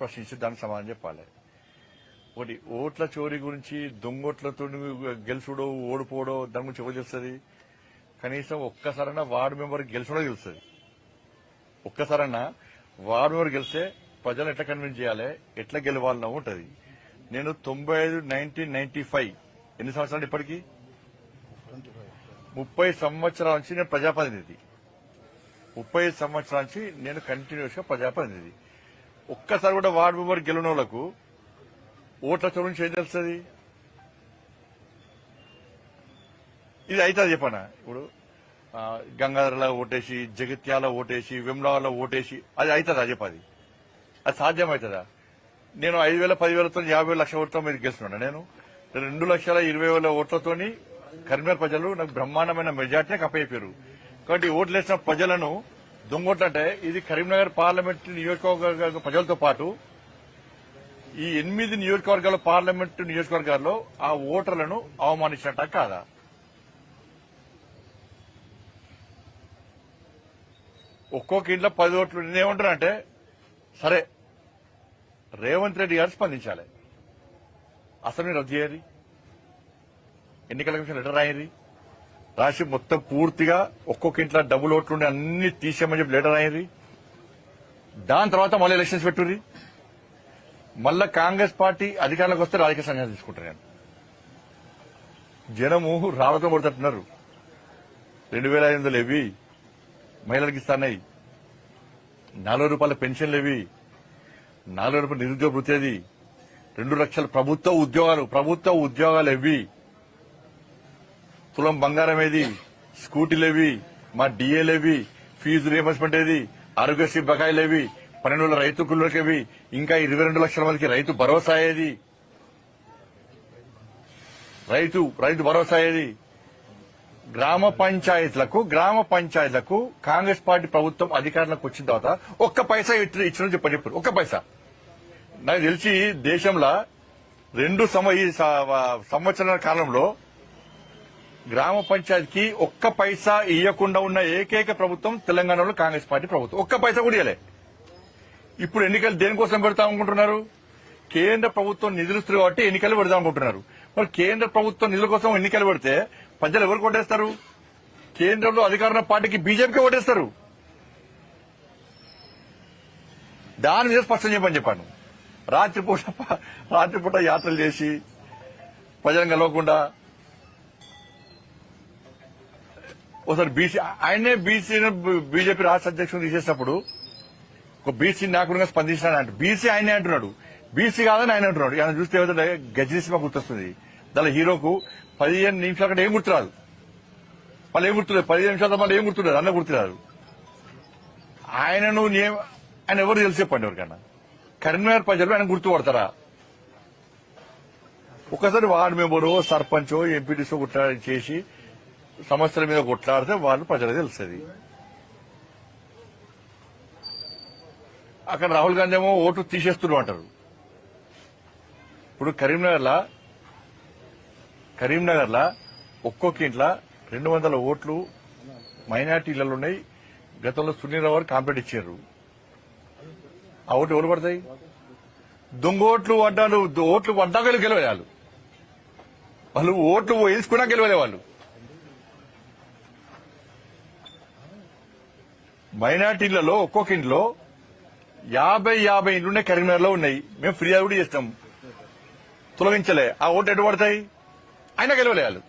ప్రశ్నించి దానికి సమాధానం చెప్పాలి. ఒకటి ఓట్ల చోరీ గురించి దొంగోట్లతో గెలుచుడో ఓడిపోవడో దాని గురించి ఎవరు తెలుస్తుంది? కనీసం ఒక్కసారైనా వార్డు మెంబర్ గెలిచడో తెలుస్తుంది. ఒక్కసారైనా వార్డు మెంబర్ గెలిస్తే ప్రజలు ఎట్లా కన్విన్స్ చేయాలి, ఎట్లా గెలవాలన్నా ఉంటది. నేను 1995 ఎన్ని సంవత్సరాలు ఇప్పటికీ 30 సంవత్సరాల నుంచి నేను ప్రజాప్రతినిధి. 30 సంవత్సరాల నుంచి నేను కంటిన్యూస్ గా ప్రజాప్రతినిధి. ఒక్కసారి కూడా వార్డు మెంబర్ గెలిచిన వాళ్లకు ఓట్ల చోటు నుంచి ఏం తెలుస్తుంది? ఇది అవుతుంది చెప్పనా? ఇప్పుడు గంగాధరలో ఓటేసి, జగిత్యాల ఓటేసి, వెమ్లవాడలో ఓటేసి అది అవుతుందా చెప్పది? అది సాధ్యమవుతుందా? నేను 5,000 10,000తో 50,000 లక్షల ఓట్లతో మీరు గెలుస్తున్నాను. నేను 2,20,000 ఓట్లతోని కరీంనగర్ ప్రజలు నాకు బ్రహ్మాండమైన మెజార్టీని అప్పయ్యారు. కాబట్టి ఓట్లేసిన ప్రజలను దొంగోట్లు అంటే ఇది కరీంనగర్ పార్లమెంట్ నియోజకవర్గ ప్రజలతో పాటు ఈ 8 నియోజకవర్గాల పార్లమెంటు నియోజకవర్గాల్లో ఆ ఓటర్లను అవమానించినట్ట కాదా? ఒక్కొక్క ఇంట్లో 10 ఓట్లు. నేనేమంటున్నానంటే సరే రేవంత్ రెడ్డి గారు స్పందించాలి. అసెంబ్లీ రద్దు చేయాలి, ఎన్నికల కమిషన్ లెటర్ రాయరి, రాసి మొత్తం పూర్తిగా ఒక్కొక్క ఇంట్లో డబుల్ ఓట్లుండి అన్ని తీసేయమని చెప్పి లెటర్ రాయరి. దాని తర్వాత మళ్ళీ ఎలక్షన్స్ పెట్టుర్రి. మళ్ళా కాంగ్రెస్ పార్టీ అధికారంలోకి వస్తే రాజకీయ సన్యాసం తీసుకుంటారు. నేను జనము రాళ్లతో కొడుతున్నారు. 2,500 ఇవి మహిళలకు ఇస్తాయి, 40 రూపాయల పెన్షన్లు ఇవి, 40 రూపాయల నిరుద్యోగ వృత్తి, 2 లక్షల ప్రభుత్వ ఉద్యోగాలు ఇవి, తులం బంగారం ఏది, స్కూటీలేవి, మా డిఏలేవి, ఫీజు రియంబర్స్మెంట్ ఏది, ఆరోగ్యశ్రీ బకాయిలేవి, 12,000 రైతు కుళ్ళకేవి, ఇంకా 22 లక్షల మందికి రైతు భరోసా ఏది, రైతు భరోసా ఏది? గ్రామ పంచాయతీలకు కాంగ్రెస్ పార్టీ ప్రభుత్వం అధికారంలోకి వచ్చిన తర్వాత ఒక్క పైసా ఇచ్చిన చెప్పారు. ఒక్క పైసా. నాకు తెలిసి దేశంలో 2 సంవత్సరాల కాలంలో గ్రామ పంచాయతీకి ఒక్క పైసా ఇవ్వకుండా ఉన్న ఏకైక ప్రభుత్వం తెలంగాణలో కాంగ్రెస్ పార్టీ ప్రభుత్వం. ఒక్క పైసా కూడా ఇవ్వలే. ఇప్పుడు ఎన్నికలు దేనికోసం పెడతామనుకుంటున్నారు? కేంద్ర ప్రభుత్వం నిధులు ఇస్తుంది కాబట్టి ఎన్నికలు పెడదామనుకుంటున్నారు. మరి కేంద్ర ప్రభుత్వం నిధుల కోసం ఎన్నికలు పెడితే ప్రజలు ఎవరికి ఓటేస్తారు? కేంద్రంలో అధికారంలో పార్టీకి బీజేపీకి ఓటేస్తారు. దాని మీద స్పష్టం చెప్పని చెప్పాను. రాత్రిపూట యాత్రలు చేసి ప్రజలను కలవకుండా ఒకసారి ఆయనే బీజేపీ రాష్ట్ర అధ్యక్షుడు తీసేసినప్పుడు ఒక బీసీ నాయకుడిగా స్పందించాడు. బీసీ ఆయనే అంటున్నాడు, బీసీ కాదని ఆయన అంటున్నాడు. ఆయన చూస్తే ఏమైతే గజనీ సినిమా గుర్తొస్తుంది. దాని హీరోకు 15 నిమిషాల కంటే ఏం గుర్తురాదు. మళ్ళీ ఏం గుర్తులేదు, 15 నిమిషాల మళ్ళీ ఏం గుర్తులేదు, అన్న గుర్తురాదు. ఆయన ఎవరు తెలిసి చెప్పండి ఎవరికన్నా? కరీంనగర్ ప్రజలు ఆయన గుర్తుపడతారా? ఒకసారి వార్డు మెంబరో సర్పంచో ఎంపీటీసో చేసి సమస్యల మీద కొట్లాడితే వాళ్ళు ప్రజలకు తెలుస్తుంది. అక్కడ రాహుల్ గాంధీ ఏమో ఓటు తీసేస్తున్నారు అంటారు. ఇప్పుడు కరీంనగర్లో ఒక్కొక్క ఇంట్లో 200 ఓట్లు మైనార్టీ ఇళ్లలో ఉన్నాయి. గతంలో సునీల్ రావు గారు కాంప్లైంట్ ఇచ్చారు. ఆ ఓట్లు ఎవరు పడతాయి? దొంగ ఓట్లు పడ్డాక గెలవాలి. వాళ్ళు ఓట్లు వేసుకున్నా గెలవలే. వాళ్ళు మైనార్టీలలో ఒక్కొక్క ఇంట్లో 50 ఇండ్లున్నాయి. కరీంనగర్లో ఉన్నాయి. మేము ఫిర్యాదు కూడా చేస్తాం, తొలగించలే. ఆ ఓట్లు ఎటు పడతాయి? అయినా గెలవలే వాళ్ళు.